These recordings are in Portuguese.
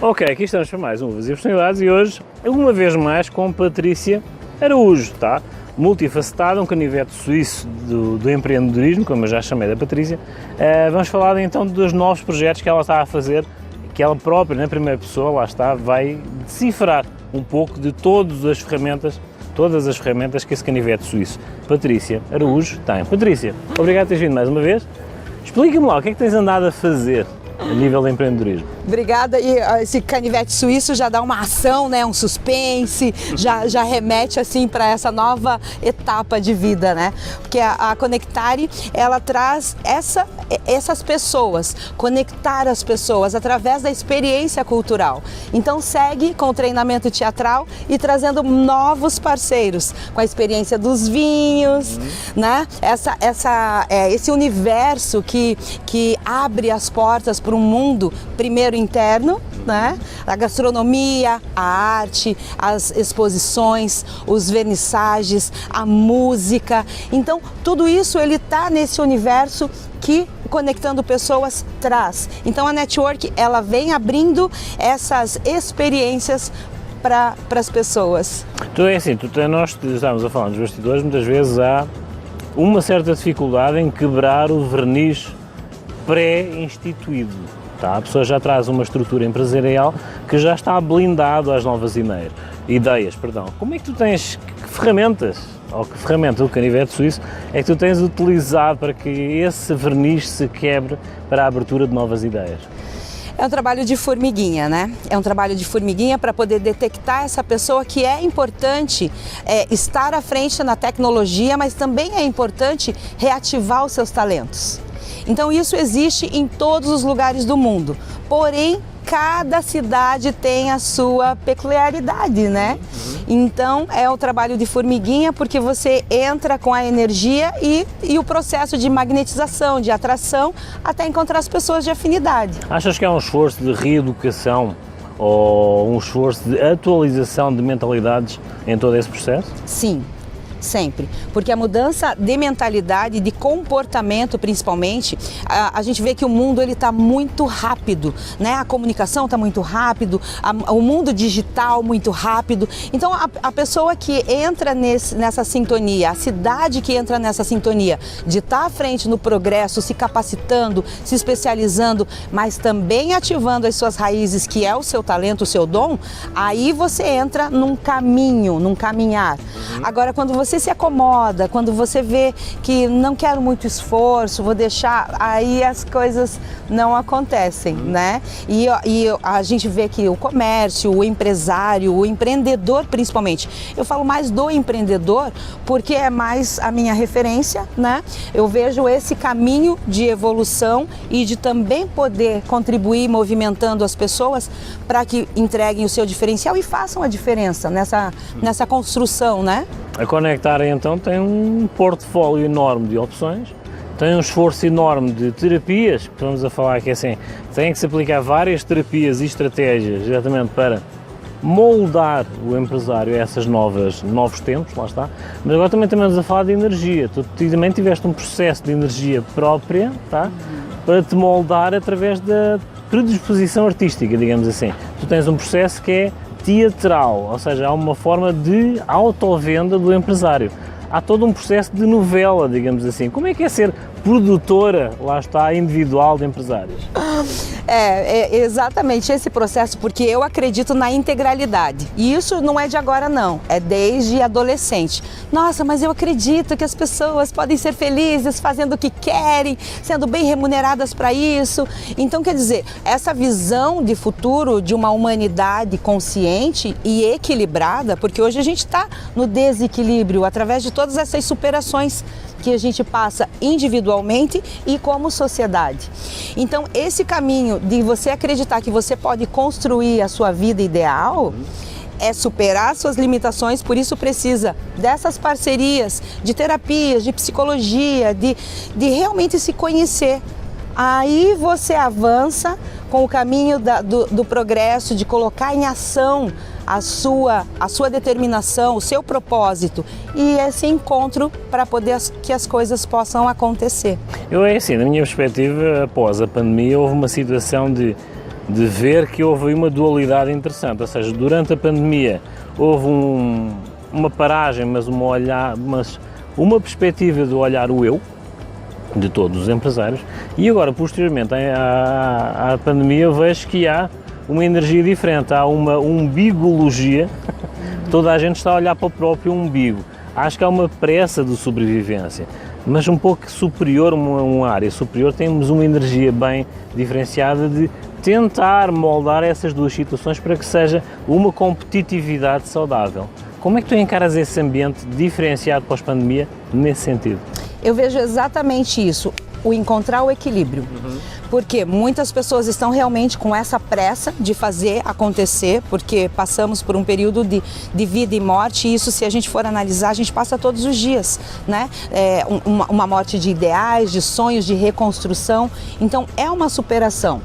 Ok, aqui estamos para mais um Uvas e Oportunidades e hoje, uma vez mais, com Patrícia Araújo, tá? Multifacetada, um canivete suíço do empreendedorismo, como eu já chamei da Patrícia. Vamos falar então dos novos projetos que ela está a fazer, que ela própria, na primeira pessoa, lá está, vai decifrar um pouco de todas as ferramentas que esse canivete suíço, Patrícia Araújo, tem. Patrícia, obrigado por teres vindo mais uma vez. Explica-me lá, o que é que tens andado a fazer a nível de empreendedorismo? Obrigada, e esse canivete suíço já dá uma ação, né, um suspense, já remete assim para essa nova etapa de vida, né? Porque a Conectare, ela traz essas pessoas, conectar as pessoas através da experiência cultural. Então segue com o treinamento teatral e trazendo novos parceiros, com a experiência dos vinhos, né? Esse universo que abre as portas para um mundo, primeiro interno, né? A gastronomia, a arte, as exposições, os vernissagens, a música. Então, tudo isso ele está nesse universo que Conectando Pessoas traz. Então, a network, ela vem abrindo essas experiências para as pessoas. Então é assim, nós estávamos a falar nos bastidores, muitas vezes há uma certa dificuldade em quebrar o verniz pré-instituído. Tá? A pessoa já traz uma estrutura empresarial que já está blindado às novas ideias. Como é que tu tens, que ferramenta do canivete suíço é que tu tens utilizado para que esse verniz se quebre para a abertura de novas ideias? É um trabalho de formiguinha, né? É um trabalho de formiguinha para poder detectar essa pessoa que é importante estar à frente na tecnologia, mas também é importante reativar os seus talentos. Então isso existe em todos os lugares do mundo, porém cada cidade tem a sua peculiaridade, né? Então é o trabalho de formiguinha porque você entra com a energia e o processo de magnetização, de atração, até encontrar as pessoas de afinidade. Achas que é um esforço de reeducação ou um esforço de atualização de mentalidades em todo esse processo? Sim. Sempre, porque a mudança de mentalidade, de comportamento principalmente, a gente vê que o mundo ele está muito rápido, né? A comunicação está muito rápido, o mundo digital muito rápido. Então a pessoa que entra nessa sintonia, a cidade que entra nessa sintonia de estar à frente no progresso, se capacitando, se especializando, mas também ativando as suas raízes, que é o seu talento, o seu dom, aí você entra num caminho, num caminhar. Agora, quando você se acomoda, quando você vê que não quero muito esforço, vou deixar, aí as coisas não acontecem, né? E a gente vê que o comércio, o empresário, o empreendedor principalmente, eu falo mais do empreendedor porque é mais a minha referência, né? Eu vejo esse caminho de evolução e de também poder contribuir movimentando as pessoas para que entreguem o seu diferencial e façam a diferença nessa construção, né? A Conectare então tem um portfólio enorme de opções, tem um esforço enorme de terapias, que estamos a falar que assim, tem que se aplicar várias terapias e estratégias exatamente para moldar o empresário a esses novos tempos, lá está, mas agora também estamos a falar de energia, tu também tiveste um processo de energia própria, tá? Para te moldar através da predisposição artística, digamos assim. Tu tens um processo que é teatral, ou seja, há uma forma de autovenda do empresário. Há todo um processo de novela, digamos assim. Como é que é ser produtora, lá está, individual de empresários? É exatamente esse processo, porque eu acredito na integralidade. E isso não é de agora não, é desde adolescente. Nossa, mas eu acredito que as pessoas podem ser felizes fazendo o que querem, sendo bem remuneradas para isso. Então, quer dizer, essa visão de futuro de uma humanidade consciente e equilibrada, porque hoje a gente está no desequilíbrio através de todas essas superações que a gente passa individualmente e como sociedade. Então, esse caminho de você acreditar que você pode construir a sua vida ideal é superar suas limitações, por isso precisa dessas parcerias de terapias, de psicologia, de realmente se conhecer. Aí você avança com o caminho do progresso, de colocar em ação a sua determinação, o seu propósito e esse encontro para poder que as coisas possam acontecer. Eu é assim, na minha perspectiva, após a pandemia houve uma situação de de ver que houve aí uma dualidade interessante, ou seja, durante a pandemia houve uma paragem, mas uma perspectiva do olhar o eu, de todos os empresários, e agora, posteriormente à pandemia, eu vejo que há uma energia diferente, há uma umbigologia, toda a gente está a olhar para o próprio umbigo. Acho que há uma pressa de sobrevivência, mas um pouco superior, uma área superior, temos uma energia bem diferenciada de tentar moldar essas duas situações para que seja uma competitividade saudável. Como é que tu encaras esse ambiente diferenciado pós-pandemia nesse sentido? Eu vejo exatamente isso, o encontrar o equilíbrio. Porque muitas pessoas estão realmente com essa pressa de fazer acontecer, porque passamos por um período de vida e morte, e isso, se a gente for analisar, a gente passa todos os dias, né? Uma morte de ideais, de sonhos, de reconstrução, então é uma superação.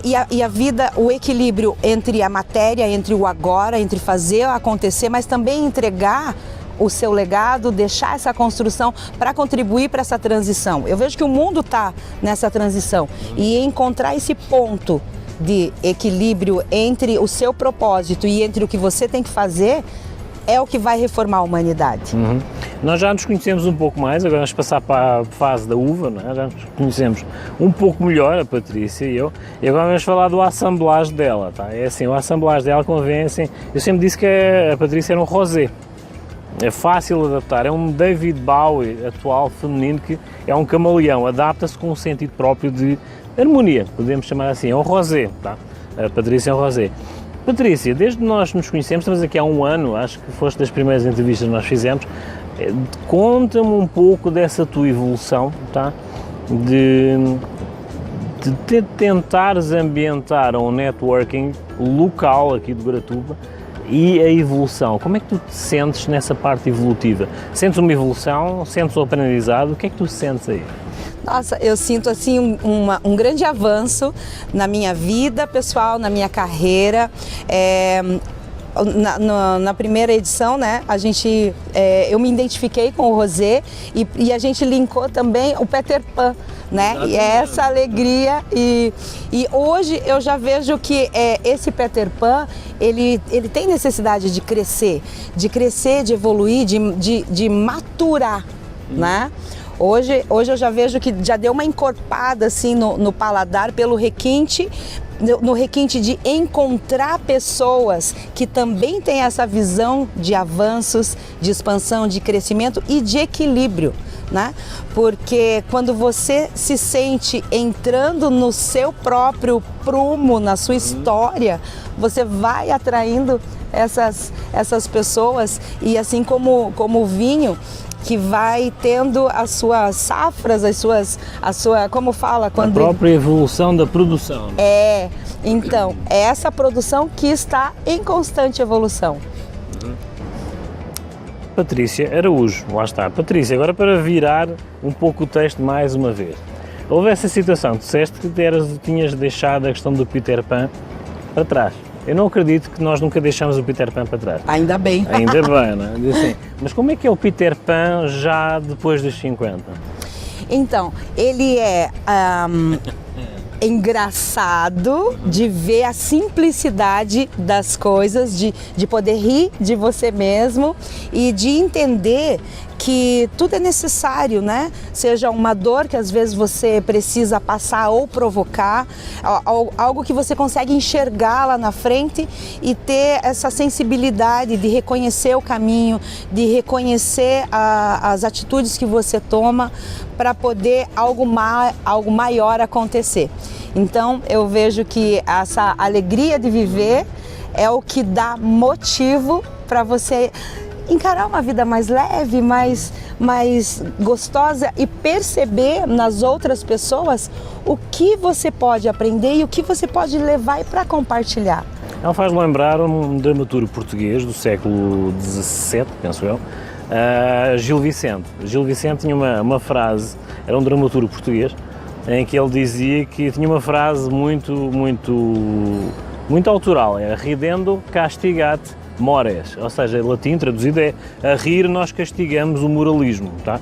E a vida, o equilíbrio entre a matéria, entre o agora, entre fazer acontecer, mas também entregar o seu legado, deixar essa construção para contribuir para essa transição. Eu vejo que o mundo está nessa transição e encontrar esse ponto de equilíbrio entre o seu propósito e entre o que você tem que fazer é o que vai reformar a humanidade. Nós já nos conhecemos um pouco mais, agora vamos passar para a fase da uva, não é? Já nos conhecemos um pouco melhor, a Patrícia e eu, e agora vamos falar do assemblage dela, tá? É assim, o assemblage dela convém assim, eu sempre disse que a Patrícia era um rosé. É fácil adaptar, é um David Bowie atual feminino que é um camaleão, adapta-se com um sentido próprio de harmonia, podemos chamar assim, é um rosé, tá? A Patrícia é um rosé. Patrícia, desde que nós nos conhecemos, estamos aqui há um ano, acho que foste das primeiras entrevistas que nós fizemos, conta-me um pouco dessa tua evolução, tá? De tentares ambientar um networking local aqui de Baratuba, e a evolução, como é que tu te sentes nessa parte evolutiva? Sentes uma evolução? Sentes o aprendizado? O que é que tu sentes aí? Nossa, eu sinto assim um grande avanço na minha vida pessoal, na minha carreira. Na primeira edição, né, eu me identifiquei com o Rosé e a gente linkou também o Peter Pan, né? E essa alegria e hoje eu já vejo que esse Peter Pan ele tem necessidade de crescer, de evoluir, de maturar, né? Hoje eu já vejo que já deu uma encorpada assim no paladar pelo requinte, no requinte de encontrar pessoas que também têm essa visão de avanços, de expansão, de crescimento e de equilíbrio, né? Porque quando você se sente entrando no seu próprio prumo, na sua história, você vai atraindo essas pessoas e assim como o vinho, que vai tendo as suas safras, como fala? A própria evolução da produção. Então, é essa produção que está em constante evolução. Patrícia Araújo, lá está. Patrícia, agora para virar um pouco o texto mais uma vez. Houve essa situação, disseste que tinhas deixado a questão do Peter Pan para trás. Eu não acredito que nós nunca deixamos o Peter Pan para trás. Ainda bem. Ainda bem, não é? Assim, mas como é que é o Peter Pan já depois dos 50? Então, ele é engraçado de ver a simplicidade das coisas, de poder rir de você mesmo e de entender que tudo é necessário, né? Seja uma dor que às vezes você precisa passar ou provocar, algo que você consegue enxergar lá na frente e ter essa sensibilidade de reconhecer o caminho, de reconhecer as atitudes que você toma para poder algo maior acontecer. Então eu vejo que essa alegria de viver é o que dá motivo para você encarar uma vida mais leve, mais gostosa e perceber nas outras pessoas o que você pode aprender e o que você pode levar para compartilhar. Ela faz lembrar um dramaturgo português do século XVII, penso eu, Gil Vicente. Gil Vicente tinha uma frase, era um dramaturgo português, em que ele dizia que tinha uma frase muito autoral, era ridendo castigat mores, ou seja, em latim traduzido é a rir nós castigamos o moralismo, tá?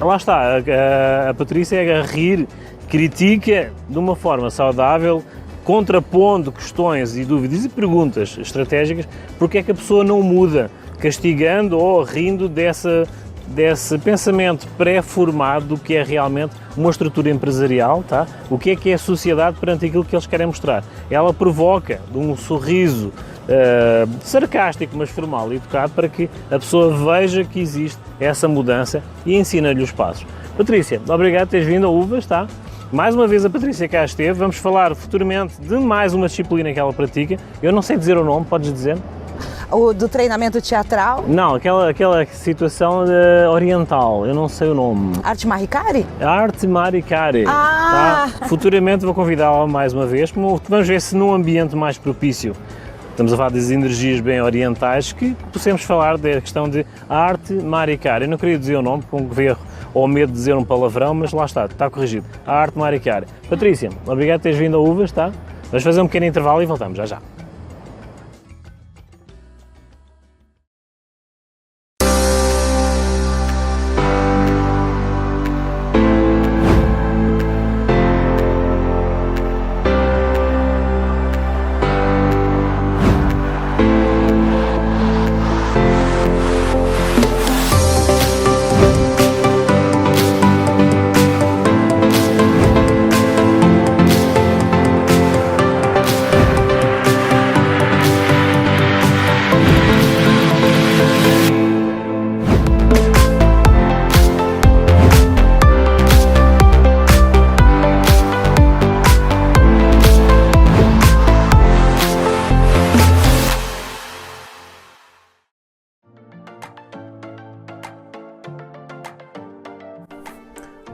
Lá está, a Patrícia a rir critica de uma forma saudável contrapondo questões e dúvidas e perguntas estratégicas, porque é que a pessoa não muda, castigando ou rindo desse pensamento pré-formado do que é realmente uma estrutura empresarial, tá? O que é a sociedade perante aquilo que eles querem mostrar. Ela provoca um sorriso sarcástico, mas formal e educado, para que a pessoa veja que existe essa mudança e ensina-lhe os passos. Patrícia, obrigado por teres vindo a Uvas, tá? Mais uma vez a Patrícia cá esteve, vamos falar futuramente de mais uma disciplina que ela pratica. Eu não sei dizer o nome, podes dizer? O do treinamento teatral? Não, aquela situação oriental, eu não sei o nome. Arte Maricari? Arte Maricari. Ah! Tá? Futuramente vou convidá-la mais uma vez, vamos ver se num ambiente mais propício. Estamos a falar das energias bem orientais, que possamos falar da questão de arte maricari. Eu não queria dizer o nome, com erro ou medo de dizer um palavrão, mas lá está corrigido. A arte maricari. Patrícia, obrigado por teres vindo a Uvas, tá? Vamos fazer um pequeno intervalo e voltamos já.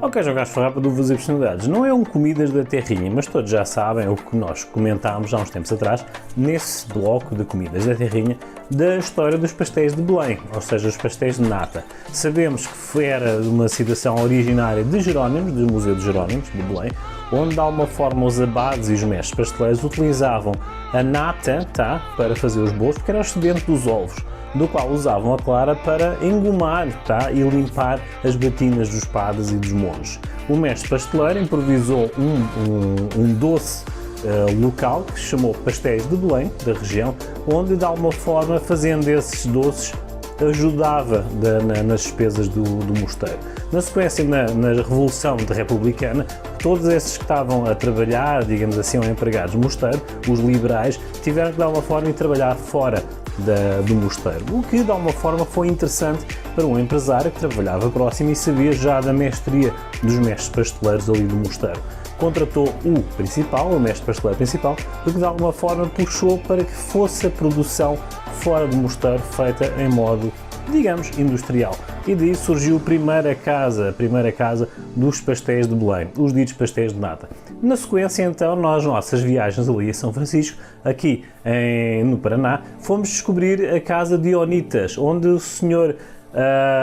Ok, jogaste farrapa de uvas e personalidades. Não é um comidas da terrinha, mas todos já sabem o que nós comentámos há uns tempos atrás, nesse bloco de comidas da terrinha, da história dos pastéis de Belém, ou seja, os pastéis de nata. Sabemos que era uma situação originária de Jerónimos, do Museu de Jerónimos, de Belém, onde de alguma forma os abades e os mestres pasteleiros utilizavam a nata, tá, para fazer os bolos, porque era o excedente dos ovos, do qual usavam a clara para engomar, tá, e limpar as batinas dos padas e dos molhos. O mestre pasteleiro improvisou um doce local que se chamou Pastéis de Belém, da região, onde de alguma forma, fazendo esses doces, ajudava nas despesas do mosteiro. Na sequência, na Revolução Republicana, todos esses que estavam a trabalhar, digamos assim, ou empregados do mosteiro, os liberais, tiveram que de alguma forma ir trabalhar fora do mosteiro, o que de alguma forma foi interessante para um empresário que trabalhava próximo e sabia já da mestria dos mestres pasteleiros ali do mosteiro. Contratou o principal, o mestre pasteleiro principal, o que de alguma forma puxou para que fosse a produção fora do mosteiro feita em modo, digamos, industrial. E daí surgiu a primeira casa dos pastéis de Belém, os ditos pastéis de nata. Na sequência, então, nas nossas viagens ali a São Francisco, aqui no Paraná, fomos descobrir a casa de Onitas, onde o senhor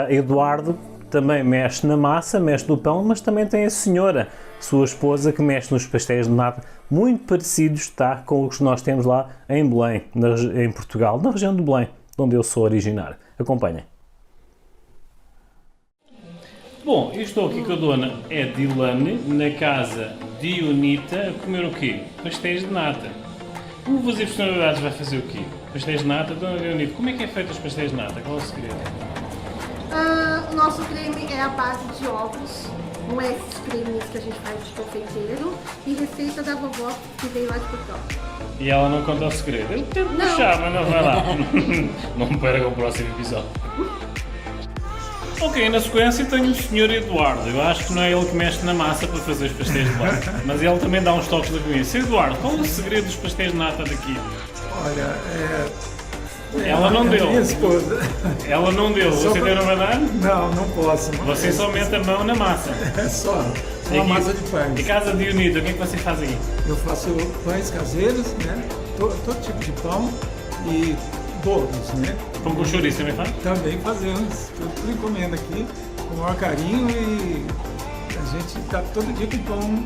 Eduardo também mexe na massa, mexe no pão, mas também tem a senhora, sua esposa, que mexe nos pastéis de nata, muito parecidos, está, com os que nós temos lá em Belém, em Portugal, na região de Belém, onde eu sou originário. Acompanhem. Bom, eu estou aqui com a dona Edilane, na casa de Unita, a comer o quê? Pastéis de nata. Uvas e personalidades vai fazer o quê? Pastéis de nata, dona Edilane, como é que é feito os pastéis de nata? Qual é o segredo? O nosso creme é a base de ovos, não é esses cremes que a gente faz de confeiteiro, e receita da vovó que veio lá de Portugal. E ela não conta o segredo? Eu tento puxar, mas não vai lá. Não me perca o próximo episódio. Ok, na sequência tenho o Sr. Eduardo. Eu acho que não é ele que mexe na massa para fazer os pastéis de Belém, mas ele também dá uns toques da comida. Sr. Eduardo, qual é o segredo dos pastéis de nata daqui? Olha, ela não deu. Minha esposa. Ela não deu. Você deu no banana? Não, não posso. Você só mete a mão na massa. É só uma massa de pães. E casa de Unita, o que é que você faz aí? Eu faço pães caseiros, né? Todo tipo de pão e bolos, né? Pão com chouriço também faz? Também fazemos. Tudo encomenda aqui, com o maior carinho, e a gente está todo dia com pão.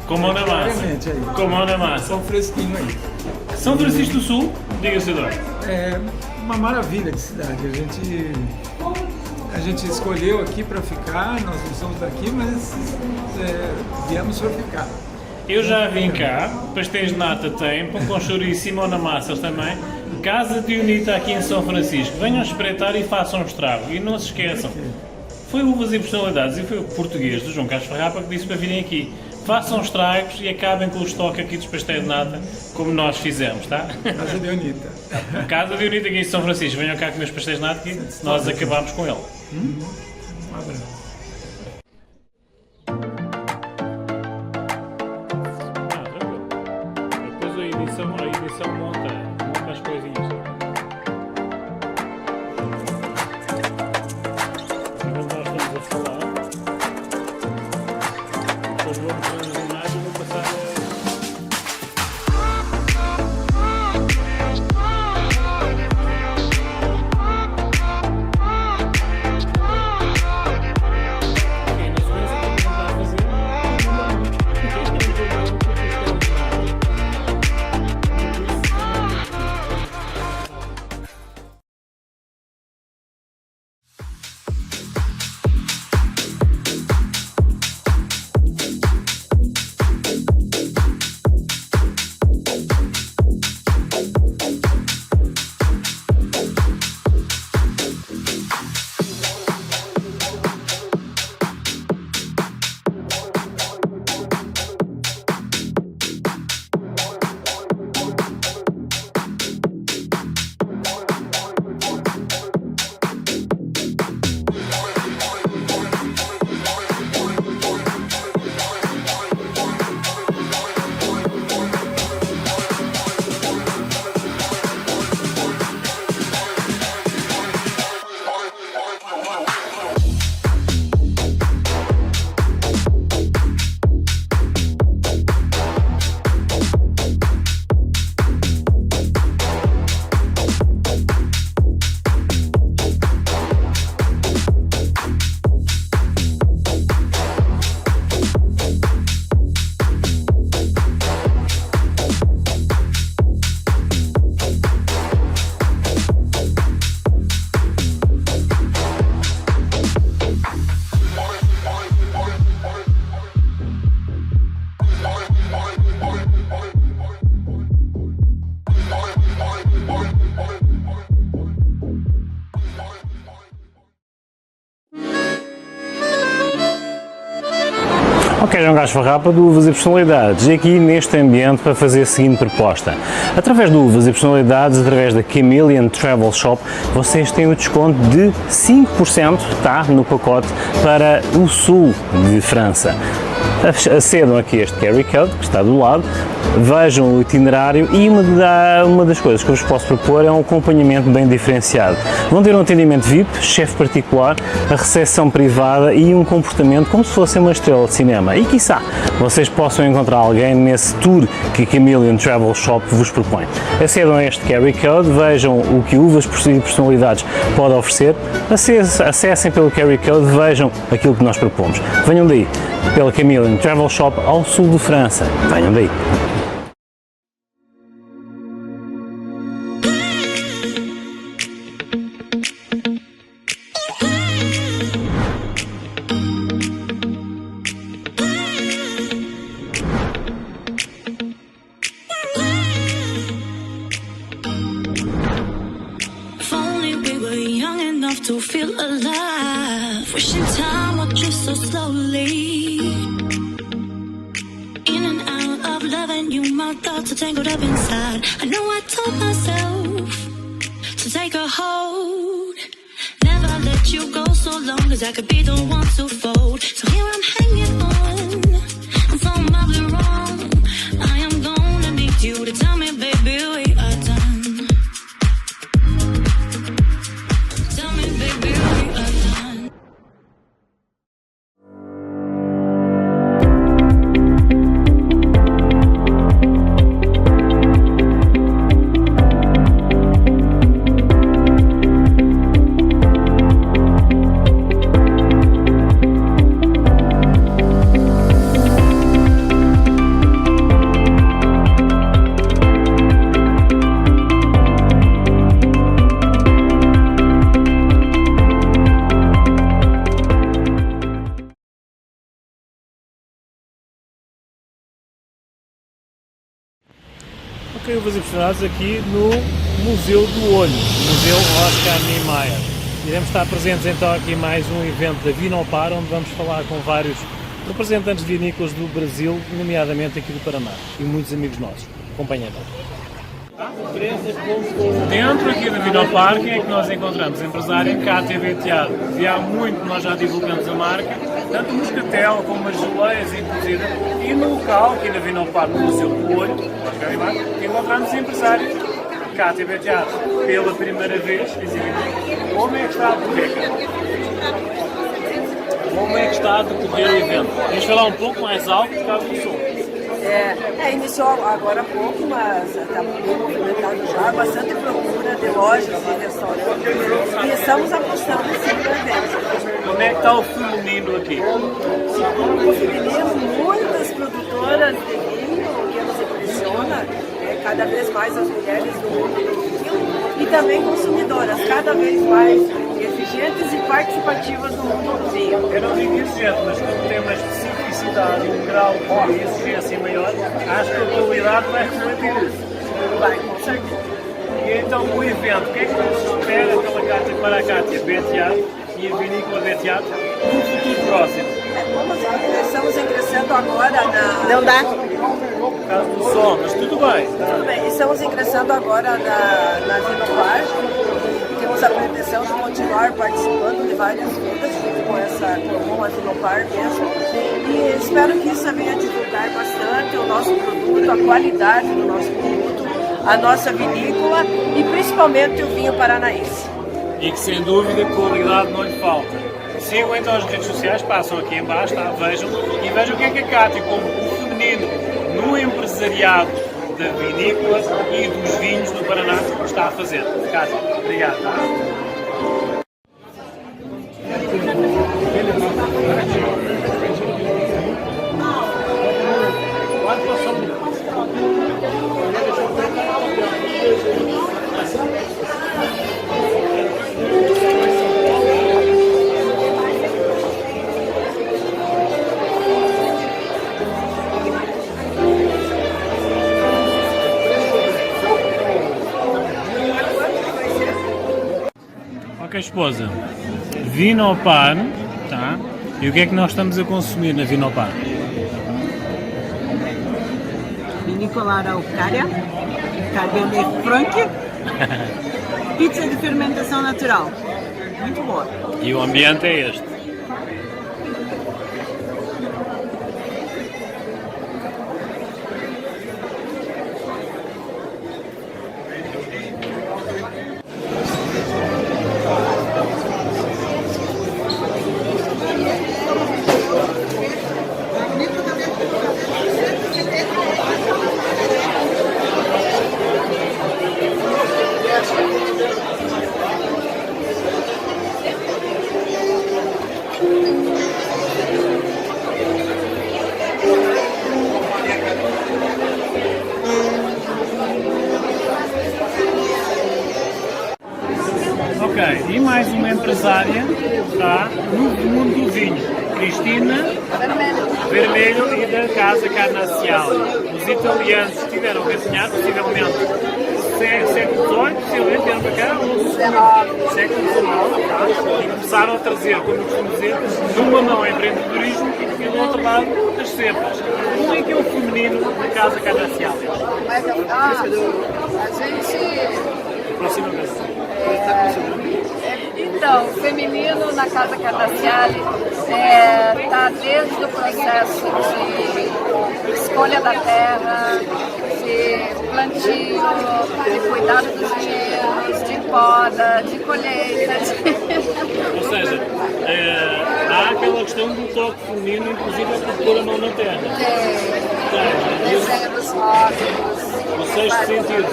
Com mão na massa. Aí. Com mão na massa. Pão fresquinho aí. São Francisco do Sul, diga-se, Eduardo. É uma maravilha de cidade. A gente escolheu aqui para ficar, nós não somos daqui, mas viemos para ficar. Eu já vim cá, pastéis de nata tem, pão com chouriço e na massa também. Casa de Unita aqui em São Francisco. Venham espreitar e façam um estrago. E não se esqueçam, foi Uvas e Personalidades e foi o português do João Carlos Farrapa que disse para virem aqui. Façam estragos e acabem com o estoque aqui dos pastéis de nata, como nós fizemos, tá? Casa de Unita. Casa de Unita aqui em São Francisco. Venham cá comer os pastéis de nata que nós acabamos com ele. Um abraço. Depois a edição monta as coisinhas. Enquanto nós estamos a falar, depois vou mostrar as imagens e vou passar a... Ok, João Carlos Farrapa do Uvas e Personalidades, aqui neste ambiente para fazer a seguinte proposta. Através do Uvas e Personalidades, através da Chameleon Travel Shop, vocês têm o desconto de 5%, tá, no pacote para o sul de França. Acedam aqui este QR Code que está do lado, vejam o itinerário e uma das coisas que eu vos posso propor é um acompanhamento bem diferenciado. Vão ter um atendimento VIP, chefe particular, a recepção privada e um comportamento como se fosse uma estrela de cinema. E quiçá vocês possam encontrar alguém nesse tour que a Chameleon Travel Shop vos propõe. Acedam a este QR Code, vejam o que Uvas e Personalidades pode oferecer, acessem pelo QR Code, vejam aquilo que nós propomos. Venham daí, pela Chameleon Travel Shop ao sul de França. Venham daí. To feel alive, wishing time would drift so slowly in and out of loving you. My thoughts are tangled up inside. I know I told myself to take a hold, never let you go so long, 'cause I could be the one to fold. So here I'm hanging on, I'm probably wrong. I am gonna need you to tell me, baby, we are done. Tell me, baby, we are done. Ok, eu vou fazer personagens aqui no Museu do Olho, Museu Oscar Niemeyer. Iremos estar presentes então aqui em mais um evento da Vinopar, onde vamos falar com vários representantes vinícolas do Brasil, nomeadamente aqui do Paraná, e muitos amigos nossos. Acompanhem então. Dentro aqui da Vinopar, quem é que nós encontramos? Empresária Cátia Beteado. E há muito nós já divulgamos a marca, tanto o moscatel como as geleias inclusive, e no local, aqui na Vinopar, no Museu do Olho, encontramos a empresária Cátia Beteado. Pela primeira vez, visivamente. Como é que está a decorrer, Cátia? Como é que está a decorrer o evento? Vamos falar um pouco mais alto por causa do som. Iniciou agora há pouco, mas está bem movimentado já, bastante procura de lojas e restaurantes. E estamos apostando em cima do evento. Como é que está o feminino aqui? O feminino, muitas produtoras de vinho, o que nos impressiona, cada vez mais as mulheres do mundo do vinho, e também consumidoras, cada vez mais exigentes e participativas do mundo do vinho. Eu não digo exigente, mas como tem uma especificidade e um grau de exigência maior, acho que a qualidade vai refletir isso. Vai, com certeza. E então o evento, o que é que nos espera pela Cátia, para a Cátia Beteado e a Vinícola Beteado no futuro próximo? Estamos ingressando agora na... Não dá? Por causa do som, mas tudo bem. Tudo bem, estamos ingressando agora na Vinopar. Temos a pretensão de continuar participando de várias feiras com a Vinopar mesmo. E espero que isso venha divulgar bastante o nosso produto, a qualidade do nosso produto, a nossa vinícola e principalmente o vinho paranaense. E que sem dúvida qualidade não lhe falta. Sigam então as redes sociais, passam aqui em baixo, tá? Vejam o que é que a Cátia, como o feminino no empresariado da vinícola e dos vinhos do Paraná, está a fazer. Cátia, obrigado. Tá? Ok, esposa, Vinopar, tá? E o que é que nós estamos a consumir na Vinopar? Vinícola Araucária, Cabernet Franc, pizza de fermentação natural. Muito boa. E o ambiente é este. Ok, e mais uma empresária, tá, no mundo do vinho, Cristina Vermelho e da Casa Carnacial. Os italianos estiveram a desenhar, possivelmente, século XVIII, possivelmente, vieram para cá, ou século XIX, tá, e começaram a trazer, como costumo dizer, numa mão empreendedorismo e do outro lado as cepas. Como é que é o feminino da Casa Carnacial? A gente... Próxima vez. Então, o feminino na Casa Cardassiale está desde o processo de escolha da terra, de plantio, de cuidado dos vinhos, de poda, de colheita. Ou seja, há aquela questão do toque feminino, inclusive a pôr a mão na terra. Desenho dos rótulos. O sexto sentido.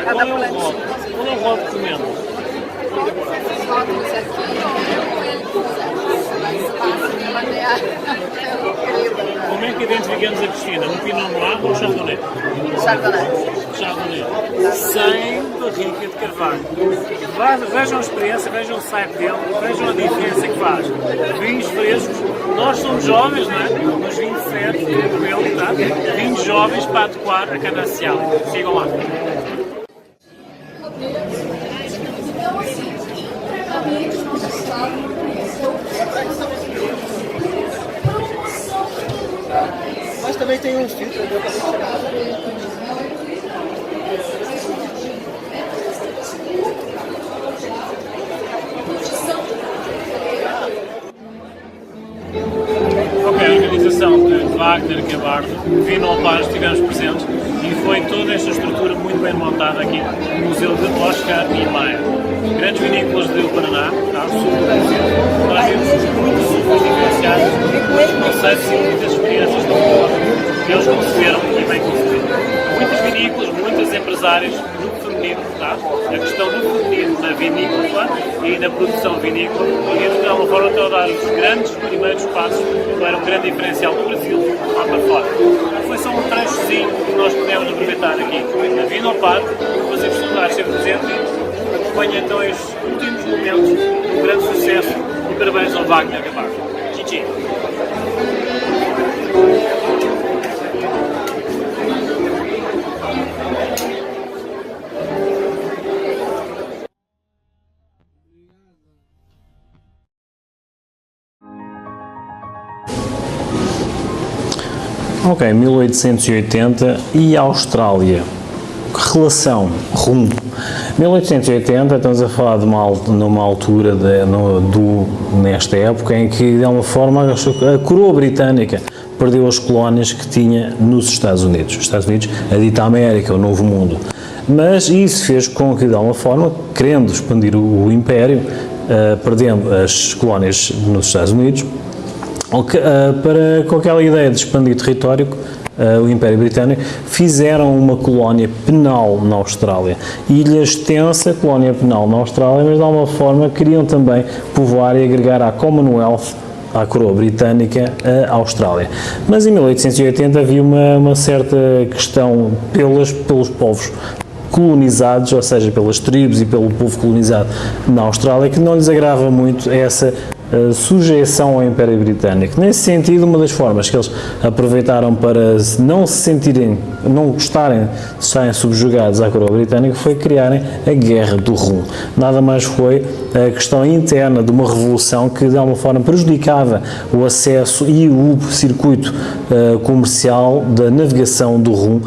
Cada plantio. Qual é o rótulo que comendo? Esses rótulos aqui, ou ele mais fácil de manejar pelo clima. Como é que identificamos a Cristina? Um Pinot Noir ou um Chardonnay? Chardonnay. Chardonnay. sem barrica de carvalho. Vejam a experiência, vejam o site dele, vejam a diferença que faz. Vinhos frescos, nós somos jovens, não é? Nos 27, dele, tá? Vinhos jovens para adequar a Canacial. Sigam lá. Mas também tem um filtro, eu acabei de chegar. Ok, a organização de Wagner Gabardo, Vinho ao Par, estivemos presentes e foi toda esta estrutura muito bem montada aqui no Museu de Oscar Niemeyer. Grandes vinícolas do Paraná, tá? Sul do Brasil, nós vimos muitas uvas diferenciadas, muitos conceitos e muitas experiências que eles conceberam e bem conceberam. Muitas vinícolas, muitos empresários do feminino, tá? A questão do feminino na vinícola e na produção vinícola, e de alguma forma estão a dar os grandes primeiros passos para um grande diferencial do Brasil lá para fora. Foi só um trechozinho que nós podemos aproveitar aqui na Vinho ao Par, fazer personagens sempre presente e acompanha então estes últimos momentos de um grande sucesso e parabéns ao Wagner Gabardo. Tchim. Ok, 1880 e Austrália. Relação rum. 1880, estamos a falar de numa altura, nesta época, em que, de alguma forma, a coroa britânica perdeu as colónias que tinha nos Estados Unidos. Os Estados Unidos, a dita América, o Novo Mundo. Mas isso fez com que, de alguma forma, querendo expandir o Império, perdendo as colónias nos Estados Unidos, com aquela ideia de expandir território, o Império Britânico, fizeram uma colónia penal na Austrália. Ilha extensa, colónia penal na Austrália, mas de alguma forma queriam também povoar e agregar à Commonwealth, à coroa britânica, a Austrália. Mas em 1880 havia uma certa questão pelos povos colonizados, ou seja, pelas tribos e pelo povo colonizado na Austrália, que não lhes agrava muito essa sujeição ao Império Britânico. Nesse sentido, uma das formas que eles aproveitaram para não se sentirem, não gostarem de estarem subjugados à coroa britânica, foi criarem a Guerra do Rum. Nada mais foi a questão interna de uma revolução que, de alguma forma, prejudicava o acesso e o circuito comercial da navegação do rum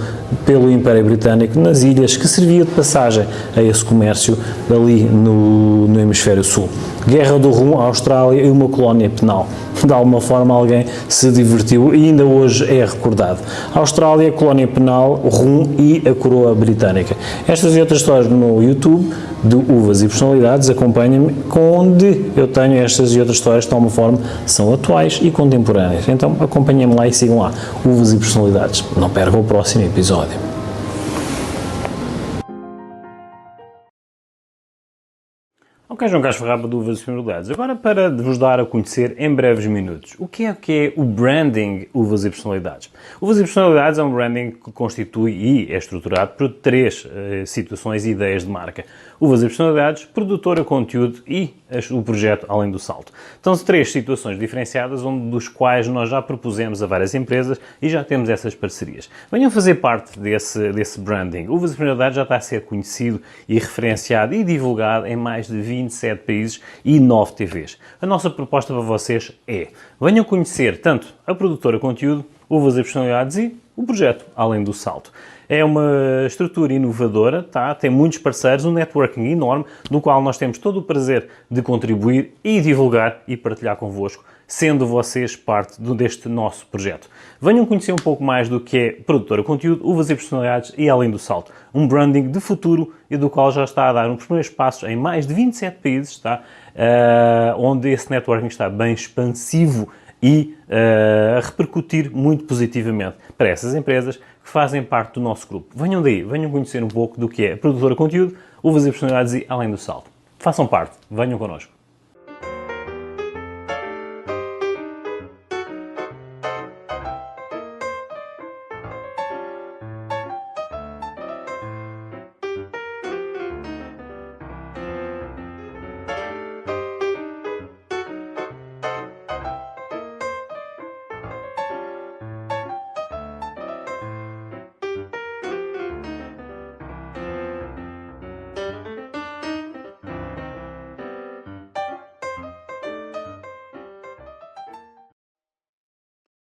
pelo Império Britânico nas ilhas, que servia de passagem a esse comércio ali no Hemisfério Sul. Guerra do Rum, Austrália e uma colónia penal. De alguma forma alguém se divertiu e ainda hoje é recordado. Austrália, colónia penal, rum e a coroa britânica. Estas e outras histórias no meu YouTube, de Uvas e Personalidades, acompanhem-me, onde eu tenho estas e outras histórias que de alguma forma são atuais e contemporâneas. Então acompanhem-me lá e sigam lá, Uvas e Personalidades. Não percam o próximo episódio. Ok, João Carlos Ferraba de Uvas e Personalidades. Agora, para vos dar a conhecer em breves minutos, o que é o branding Uvas e Personalidades? Uvas e Personalidades é um branding que constitui e é estruturado por três situações e ideias de marca. Uvas e Personalidades, produtora, conteúdo e o projeto Além do Salto. Então, três situações diferenciadas, dos quais nós já propusemos a várias empresas e já temos essas parcerias. Venham fazer parte desse branding. Uvas e Personalidades já está a ser conhecido e referenciado e divulgado em mais de 27 países e 9 TVs. A nossa proposta para vocês é: venham conhecer tanto a produtora conteúdo, Uvas e Personalidades e o projeto Além do Salto. É uma estrutura inovadora, tá? Tem muitos parceiros, um networking enorme, no qual nós temos todo o prazer de contribuir e divulgar e partilhar convosco, sendo vocês parte deste nosso projeto. Venham conhecer um pouco mais do que é produtora conteúdo, Uvas e Personalidades e Além do Salto. Um branding de futuro e do qual já está a dar uns primeiros passos em mais de 27 países, tá? Onde esse networking está bem expansivo e a repercutir muito positivamente para essas empresas que fazem parte do nosso grupo. Venham daí, venham conhecer um pouco do que é a produtora conteúdo, Uvas e Personalidades e Além do Salto. Façam parte, venham connosco.